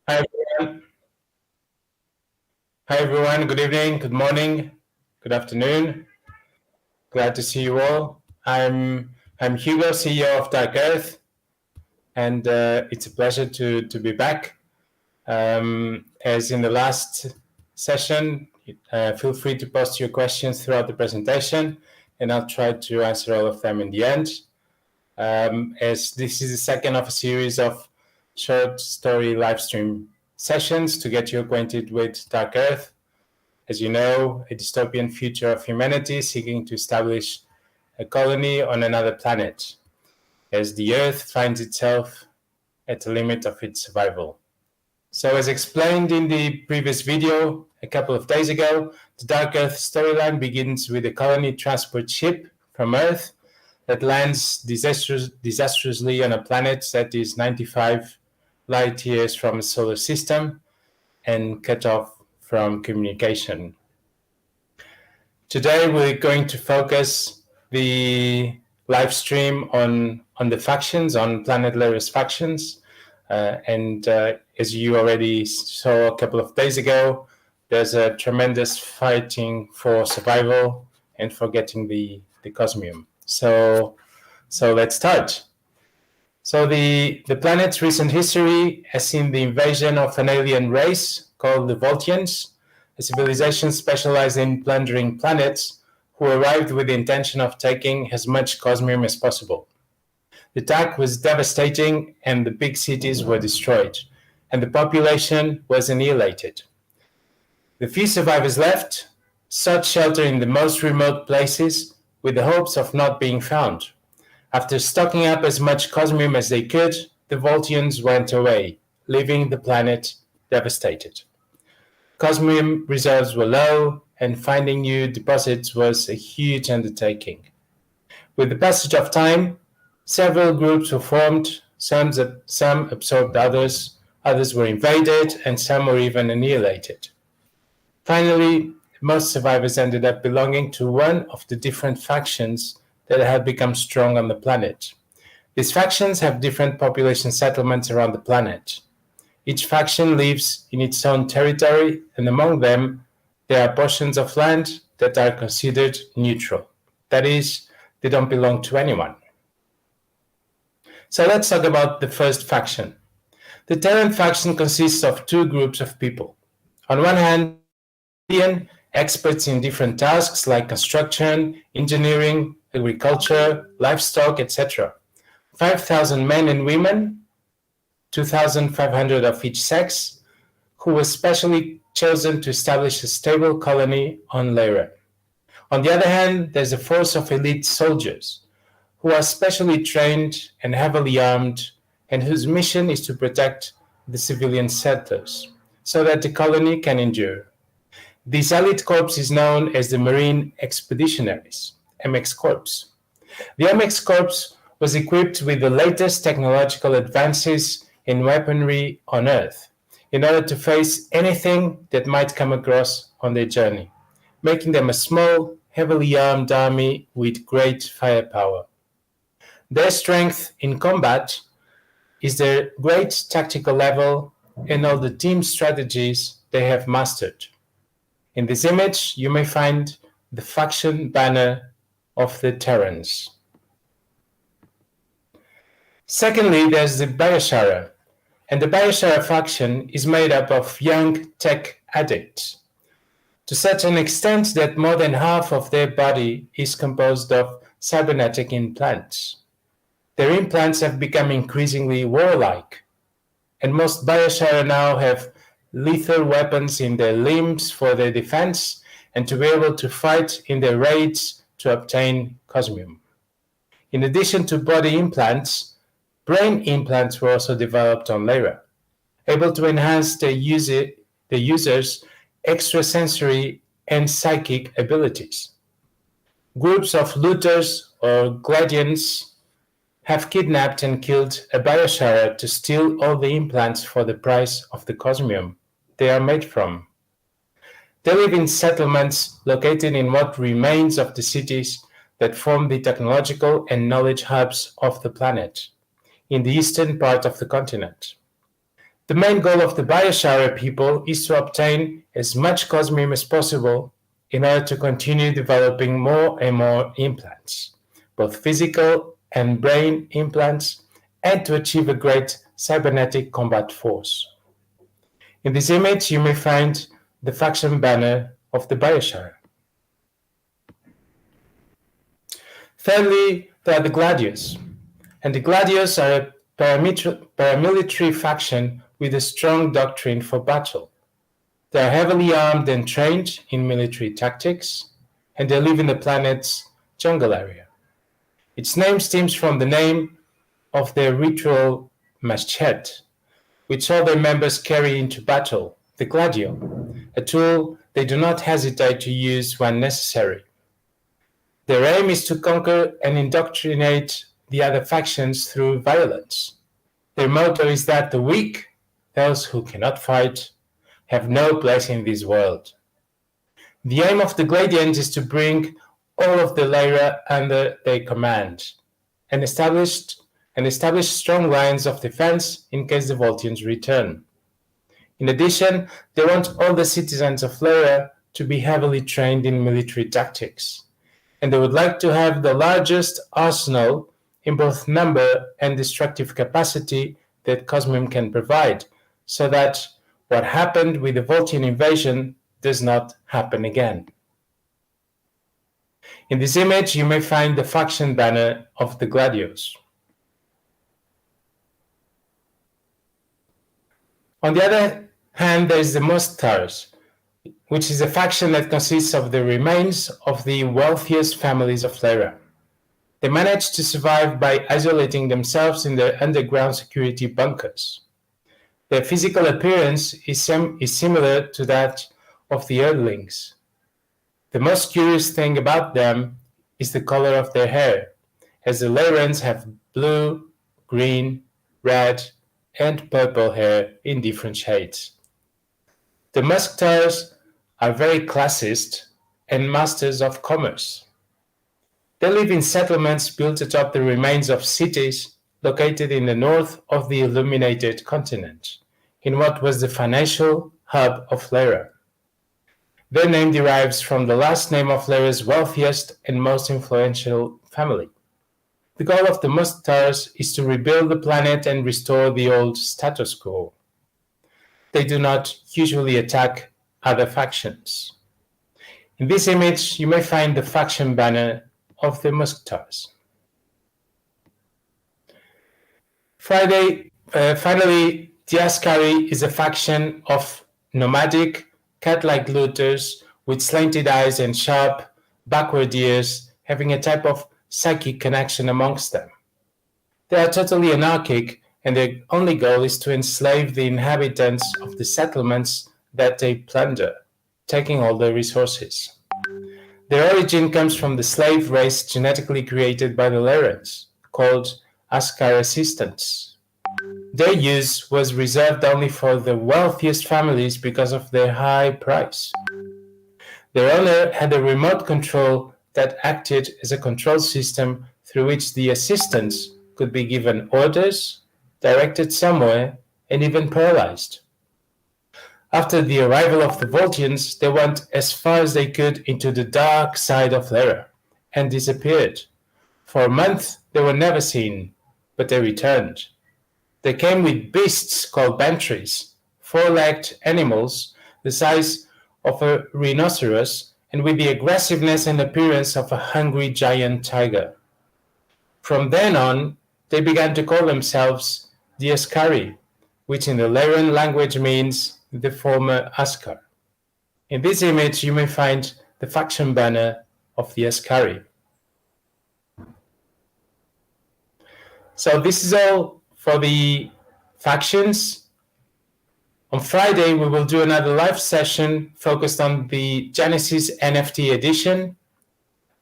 Hi everyone. Hi everyone. Good evening, good morning, good afternoon. Glad to see you all. I'm Hugo, CEO of Dark Earth, and it's a pleasure to be back. As in the last session, feel free to post your questions throughout the presentation, and I'll try to answer all of them in the end. As this is the second of a series of short story live stream sessions to get you acquainted with Dark Earth. As you know, a dystopian future of humanity seeking to establish a colony on another planet, as the Earth finds itself at the limit of its survival. So, as explained in the previous video a couple of days ago, the Dark Earth storyline begins with a colony transport ship from Earth that lands disastrously on a planet that is 95 light years from the solar system and cut off from communication. Today we're going to focus the live stream on the factions, on Planet Leira's factions. And as you already saw a couple of days ago, there's a tremendous fighting for survival and for getting the Cosmium. So let's start. So the planet's recent history has seen the invasion of an alien race called the Voltians, a civilization specialized in plundering planets, who arrived with the intention of taking as much Cosmium as possible. The attack was devastating, and the big cities were destroyed, and the population was annihilated. The few survivors left sought shelter in the most remote places with the hopes of not being found. After stocking up as much Cosmium as they could, the Voltians went away, leaving the planet devastated. Cosmium reserves were low, and finding new deposits was a huge undertaking. With the passage of time, several groups were formed, some absorbed others, others were invaded, and some were even annihilated. Finally, most survivors ended up belonging to one of the different factions that had become strong on the planet. These factions have different population settlements around the planet. Each faction lives in its own territory, and among them, there are portions of land that are considered neutral. That is, they don't belong to anyone. So let's talk about the first faction. The Terran faction consists of two groups of people. On one hand, experts in different tasks like construction, engineering, agriculture, livestock, etc. 5,000 men and women, 2,500 of each sex, who were specially chosen to establish a stable colony on Leira. On the other hand, there's a force of elite soldiers who are specially trained and heavily armed, and whose mission is to protect the civilian settlers so that the colony can endure. This elite corps is known as the Marine Expeditionaries, MX Corps. The MX Corps was equipped with the latest technological advances in weaponry on Earth in order to face anything that might come across on their journey, making them a small, heavily armed army with great firepower. Their strength in combat is their great tactical level and all the team strategies they have mastered. In this image, you may find the faction banner of the Terrans. Secondly, there's the Bayashara, and the Bayashara faction is made up of young tech addicts, to such an extent that more than half of their body is composed of cybernetic implants. Their implants have become increasingly warlike, and most Bayashara now have lethal weapons in their limbs for their defense and to be able to fight in their raids to obtain Cosmium. In addition to body implants, brain implants were also developed on Leira, able to enhance the user's extrasensory and psychic abilities. Groups of looters or gladians have kidnapped and killed a Bayashara to steal all the implants for the price of the Cosmium they are made from. They live in settlements located in what remains of the cities that form the technological and knowledge hubs of the planet, in the eastern part of the continent. The main goal of the Bioshara people is to obtain as much Cosmium as possible in order to continue developing more and more implants, both physical and brain implants, and to achieve a great cybernetic combat force. In this image, you may find the faction banner of the Bioshara. Thirdly, there are the Gladius. And the Gladius are a paramilitary faction with a strong doctrine for battle. They are heavily armed and trained in military tactics, and they live in the planet's jungle area. Its name stems from the name of their ritual machete, which all their members carry into battle, the gladio, a tool they do not hesitate to use when necessary. Their aim is to conquer and indoctrinate the other factions through violence. Their motto is that the weak, those who cannot fight, have no place in this world. The aim of the Gladians is to bring all of the Leira under their command and establish strong lines of defense in case the Voltians return. In addition, they want all the citizens of Leira to be heavily trained in military tactics, and they would like to have the largest arsenal in both number and destructive capacity that Cosmium can provide, so that what happened with the Voltian invasion does not happen again. In this image, you may find the faction banner of the Gladios. On the other hand, there is the Mostards, which is a faction that consists of the remains of the wealthiest families of Leira. They managed to survive by isolating themselves in their underground security bunkers. Their physical appearance is similar to that of the Earthlings. The most curious thing about them is the color of their hair, as the Leirans have blue, green, red, and purple hair in different shades. The Musktars are very classist and masters of commerce. They live in settlements built atop the remains of cities located in the north of the illuminated continent, in what was the financial hub of Leira. Their name derives from the last name of Leira's wealthiest and most influential family. The goal of the Musktars is to rebuild the planet and restore the old status quo. They do not usually attack other factions. In this image, you may find the faction banner of the Musktars. Finally, the Askari is a faction of nomadic, cat-like looters with slanted eyes and sharp, backward ears, having a type of psychic connection amongst them. They are totally anarchic, and their only goal is to enslave the inhabitants of the settlements that they plunder, taking all their resources. Their origin comes from the slave race genetically created by the Leirans, called Askar assistants. Their use was reserved only for the wealthiest families because of their high price. Their owner had a remote control that acted as a control system through which the assistants could be given orders, directed somewhere, and even paralyzed. After the arrival of the Voltians, they went as far as they could into the dark side of Leira and disappeared. For a month, they were never seen, but they returned. They came with beasts called bantries, four-legged animals the size of a rhinoceros and with the aggressiveness and appearance of a hungry giant tiger. From then on, they began to call themselves the Askari, which in the Leiran language means the former Askar. In this image, you may find the faction banner of the Askari. So this is all for the factions. On Friday, we will do another live session focused on the Genesis NFT edition,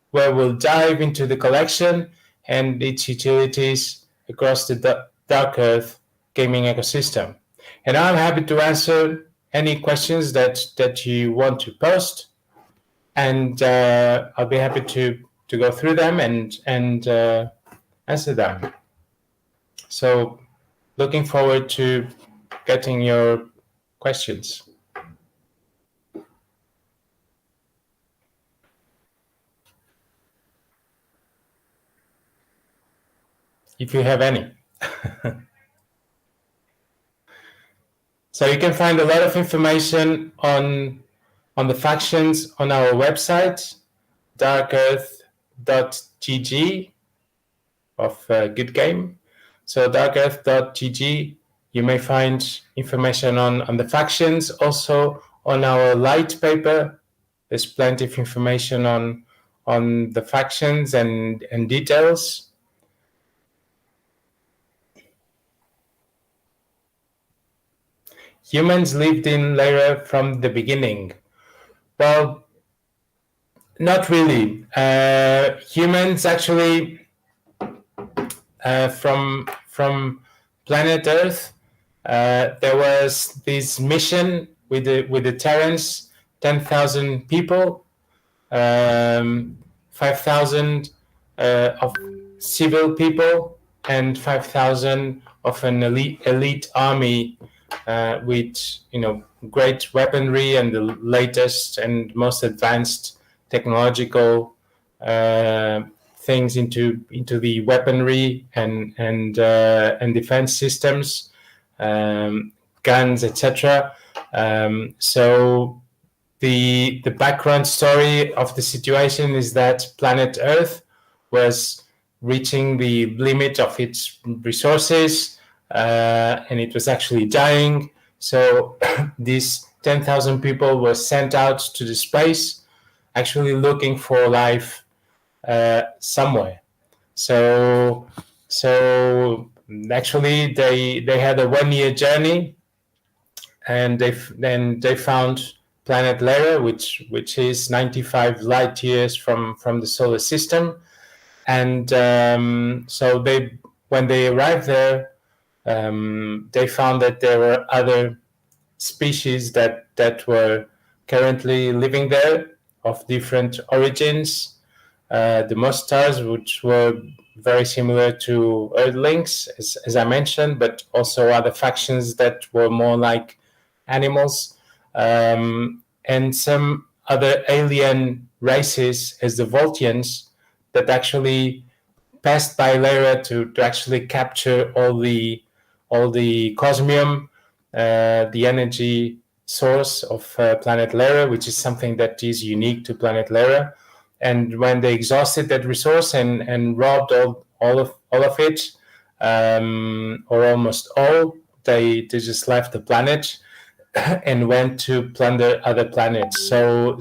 where we'll dive into the collection and its utilities across the Dark Earth gaming ecosystem. And I'm happy to answer any questions that you want to post, and I'll be happy to go through them and answer them. So looking forward to getting your questions. If you have any. So you can find a lot of information on the factions on our website, darkearth.gg of Good Game. So darkearth.gg, you may find information on the factions. Also on our light paper, there's plenty of information on the factions and details. Humans lived in Leira from the beginning. Well, not really. Humans actually, from planet Earth, there was this mission with the Terrans, 10,000 people, 5,000 of civil people, and 5,000 of an elite army with great weaponry and the latest and most advanced technological things into the weaponry and defense systems, guns, etc. So the background story of the situation is that planet Earth was reaching the limit of its resources, and it was actually dying. So these 10,000 people were sent out to the space, actually looking for life somewhere. So actually they had a 1-year journey, and they found planet Leira, which is 95 light years from the solar system. And so when they arrived there, they found that there were other species that were currently living there of different origins. The Mustars, which were very similar to Earthlings, as I mentioned, but also other factions that were more like animals, and some other alien races as the Voltians that actually passed by Leira to actually capture all the Cosmium, the energy source of planet Leira, which is something that is unique to planet Leira. And when they exhausted that resource and robbed all of it, or almost all, they just left the planet and went to plunder other planets. So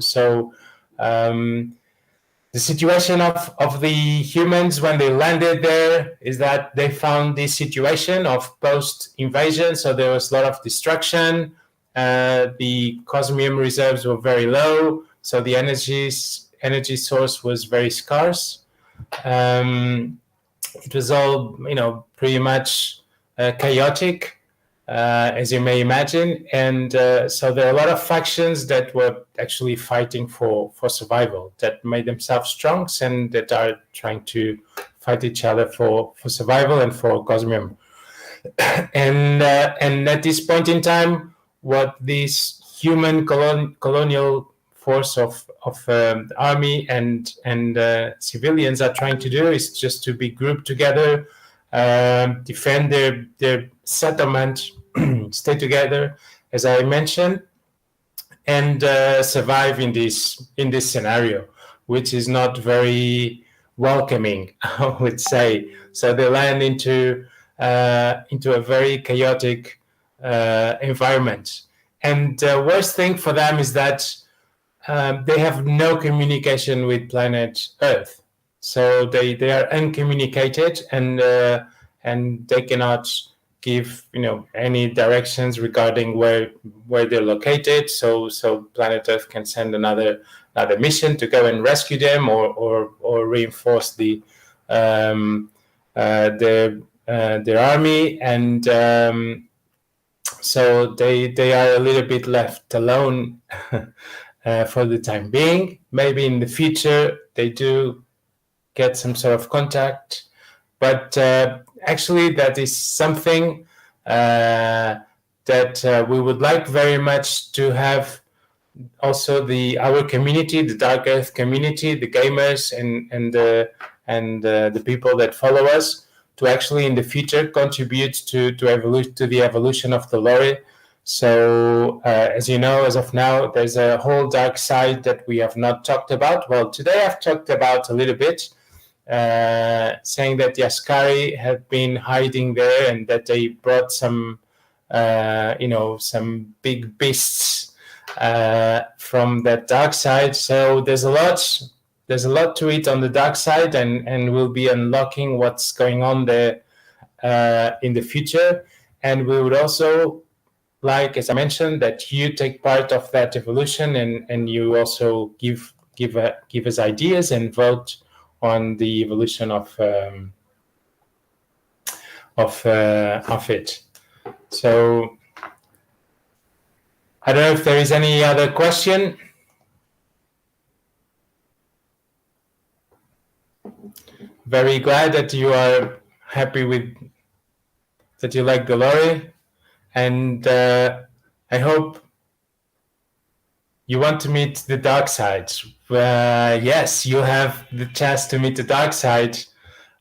the situation of the humans when they landed there is that they found this situation of post-invasion. So there was a lot of destruction. The Cosmium reserves were very low. So the energy source was very scarce. It was all, pretty much chaotic. As you may imagine. And so there are a lot of factions that were actually fighting for survival, that made themselves strong and that are trying to fight each other for survival and for Cosmium. And at this point in time, what this human colonial force of army and civilians are trying to do is just to be grouped together, defend their settlement, stay together, as I mentioned, and survive in this scenario, which is not very welcoming, I would say. So they land into a very chaotic environment, and the worst thing for them is that they have no communication with planet Earth. So they are uncommunicated, and they cannot give any directions regarding where they're located. So planet Earth can send another mission to go and rescue them or reinforce their army, and so they are a little bit left alone for the time being. Maybe in the future they do get some sort of contact, but actually that is something that that we would like very much to have also our community, the Dark Earth community, the gamers and the people that follow us, to actually in the future contribute to the evolution of the lore. So as you know, as of now, there's a whole dark side that we have not talked about. Well, today I've talked about a little bit, saying that the Ascari have been hiding there and that they brought some some big beasts from that dark side. So there's a lot to it on the dark side, and we'll be unlocking what's going on there in the future. And we would also like, as I mentioned, that you take part of that evolution, and you also give us ideas and vote on the evolution of it. So I don't know if there is any other question. Very glad that you are happy that you like the lore, and I hope you want to meet the dark side. Yes, you have the chance to meet the dark side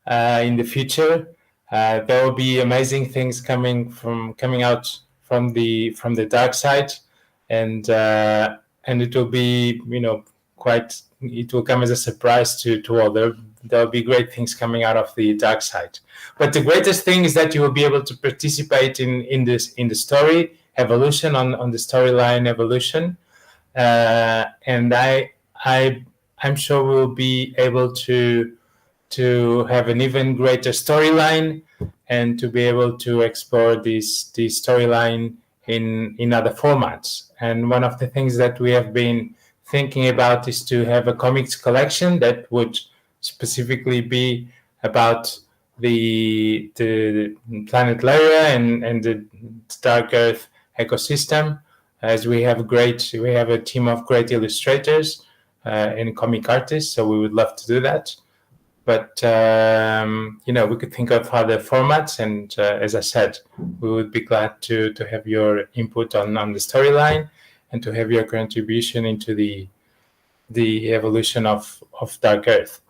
in the future. There will be amazing things coming out from the dark side, and it will be it will come as a surprise to all. There will be great things coming out of the dark side. But the greatest thing is that you will be able to participate in the story evolution, on the storyline evolution, and I'm sure we'll be able to have an even greater storyline and to be able to explore this storyline in other formats. And one of the things that we have been thinking about is to have a comics collection that would specifically be about the planet Leira and the Dark Earth ecosystem, as we have a team of great illustrators and comic artists, so we would love to do that. But we could think of other formats, and as I said, we would be glad to have your input on the storyline and to have your contribution into the evolution of Dark Earth.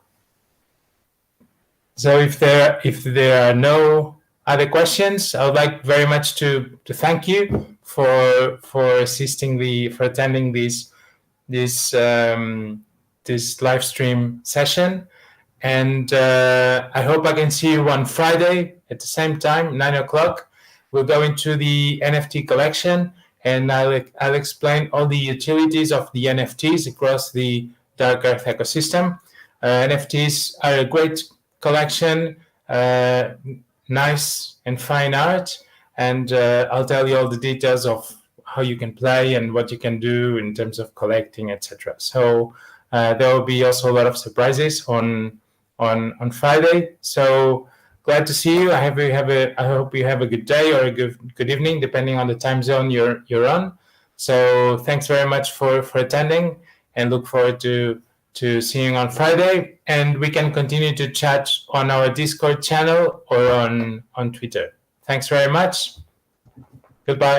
So if there are no other questions, I would like very much to thank you for attending this live stream session. And I hope I can see you on Friday at the same time, 9:00. We'll go into the NFT collection, and I'll explain all the utilities of the NFTs across the Dark Earth ecosystem. NFTs are a great collection, nice and fine art, and I'll tell you all the details of how you can play and what you can do in terms of collecting, etc. So there will be also a lot of surprises on Friday. So glad to see you. I hope you have a good day or a good evening, depending on the time zone you're on. So thanks very much for attending, and look forward to seeing you on Friday. And we can continue to chat on our Discord channel or on Twitter. Thanks very much. Goodbye.